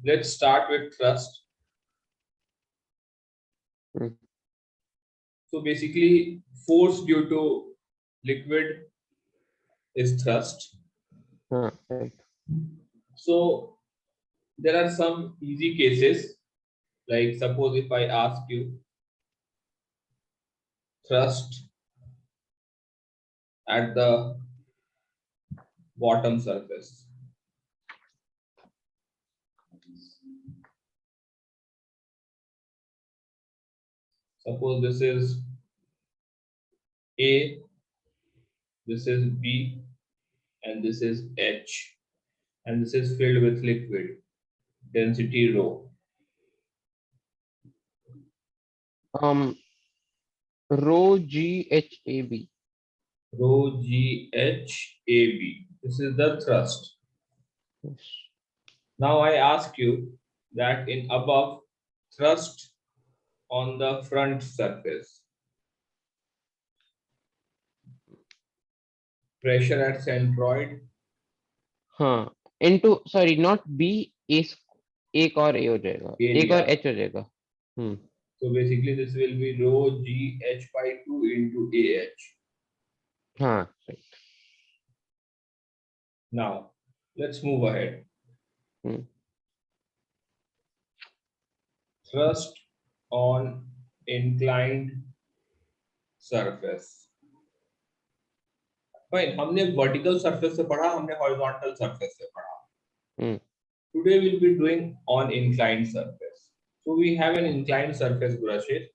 Let's start with thrust. So basically, force due to liquid is thrust. Right. So there are some easy cases, like suppose if I ask you thrust at the bottom surface. Suppose this is A, this is B, and this is H, and this is filled with liquid, density rho. Rho GHAB. Rho GHAB. This is the thrust. Yes. Now I ask you that in above, thrust on the front surface. Pressure at centroid. Into, sorry, not B, एक और A हो जाएगा, एक और H हो जाएगा. So basically this will be rho GH by 2 into AH. Right. Now let's move ahead. Thrust on inclined surface. Fine, हमने vertical surface से पढ़ा, हमने horizontal surface से पढ़ा. Today we'll be doing on inclined surface. So we have an inclined surface, brushes.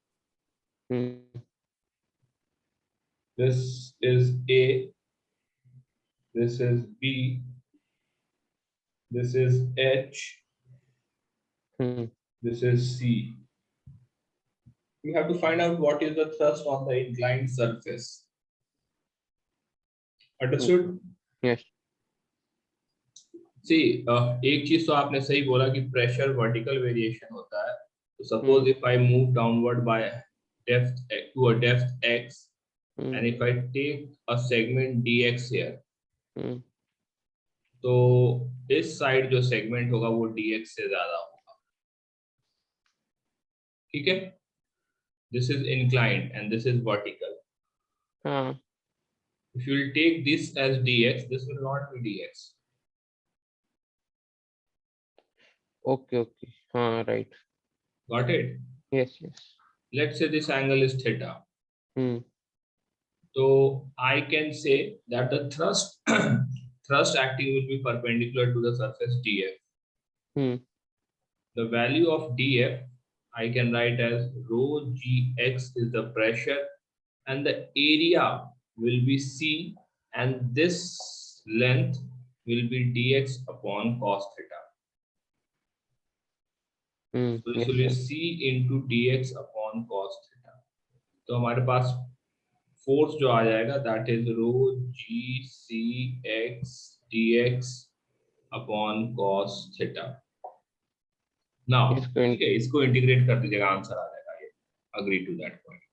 This is A, this is B, this is H, this is C. We have to find out what is the thrust on the inclined surface. Understood? Yes. See, एक चीज तो आपने सही बोला कि pressure vertical variation होता है. So suppose if I move downward by depth to a depth x, and if I take a segment dx here, तो इस साइड जो सेगमेंट होगा वो dx से ज्यादा होगा. ठीक है? This is inclined and this is vertical. If you will take this as dx, this will not be dx. Okay. Right. Got it? Yes. Let's say this angle is theta. So I can say that the thrust thrust acting will be perpendicular to the surface df. The value of df I can write as rho gx is the pressure, and the area will be c, and this length will be dx upon cos theta. So this will be c into dx upon cos theta. तो हमारे पास force जो आ जाएगा that is rho g c x dx upon cos theta. Now ठीक है, इसको integrate कर दीजिएगा, answer आ जाएगा ये. Agree to that point.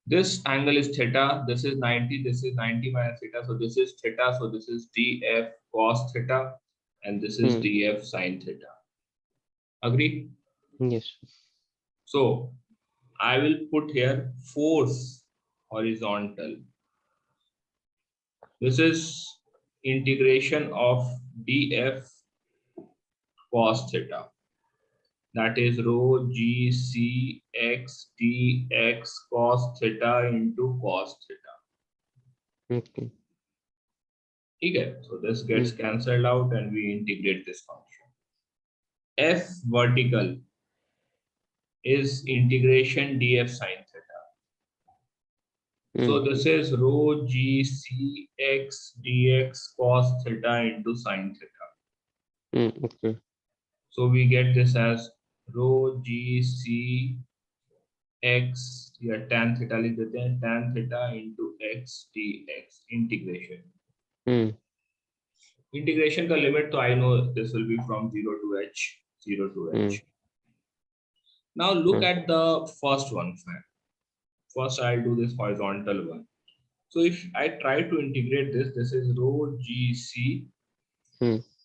This angle is theta. This is 90. This is 90 minus theta. So this is theta. So this is df cos theta, and this is df sin theta. Agree? Yes. So I will put here force horizontal. This is integration of df cos theta. That is rho g c x dx cos theta into cos theta. Okay. Okay, so this gets cancelled out and we integrate this function. F vertical is integration df sin theta. So this is rho g c x dx cos theta into sin theta. Okay. So we get this as rho g c x, या tan theta लिख देते हैं, tan theta into x dx integration. Integration का limit तो I know this will be from 0 to h, 0 to h. Now look at the first one. First I'll do this horizontal one. So if I try to integrate this, this is rho gc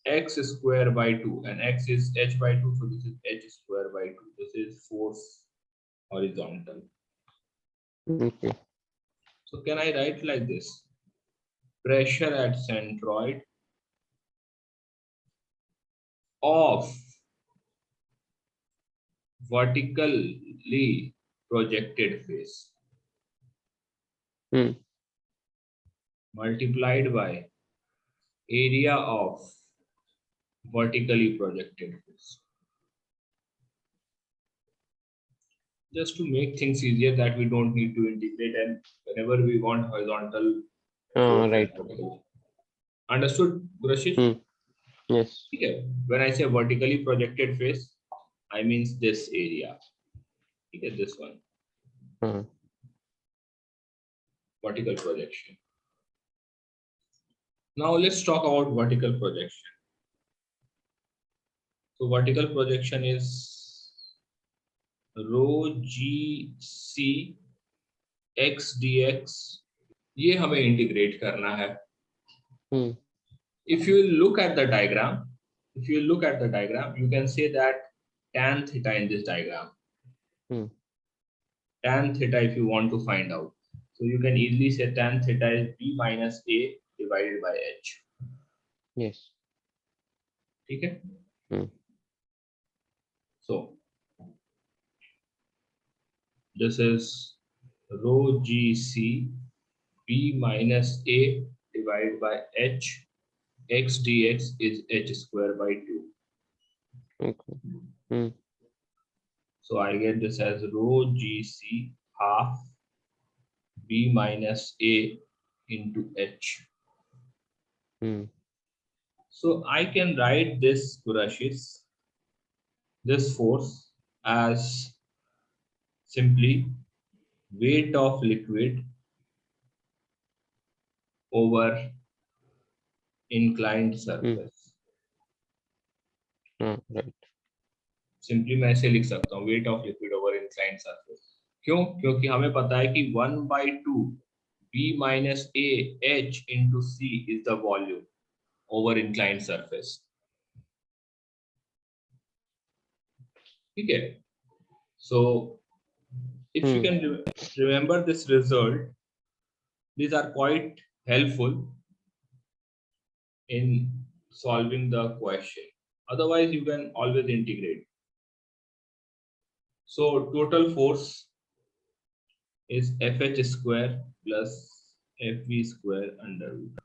x square by 2, and x is h by 2, so this is h square by 2. This is force horizontal. Okay. So can I write like this? Pressure at centroid of vertically projected face multiplied by area of vertically projected face. Just to make things easier, that we don't need to integrate, and whenever we want horizontal force Right. and vertical. Understood, Brashish? Yes. Okay. When I say vertically projected face, I means this area. Okay, this one. Vertical projection. Now let's talk about vertical projection. So vertical projection is rho g c x dx. ये हमें integrate करना है. If you look at the diagram, you can say that tan theta in this diagram. Tan theta, if you want to find out, so you can easily say tan theta is b minus a divided by h. Yes. Okay. So this is rho g c b minus a divided by h. X dx is h square by 2. Okay. So I get this as rho gc half b minus a into h. So I can write this brushes, this force, as simply weight of liquid over inclined surface. Right. Simply मैं ऐसे लिख सकता हूँ weight of liquid over inclined surface. क्यों? क्योंकि हमें पता है कि 1/2 b minus a h into c is the volume over inclined surface. ठीक है. So if you can remember this result, these are quite helpful in solving the question. Otherwise you can always integrate. So total force is fh square plus fv square under root.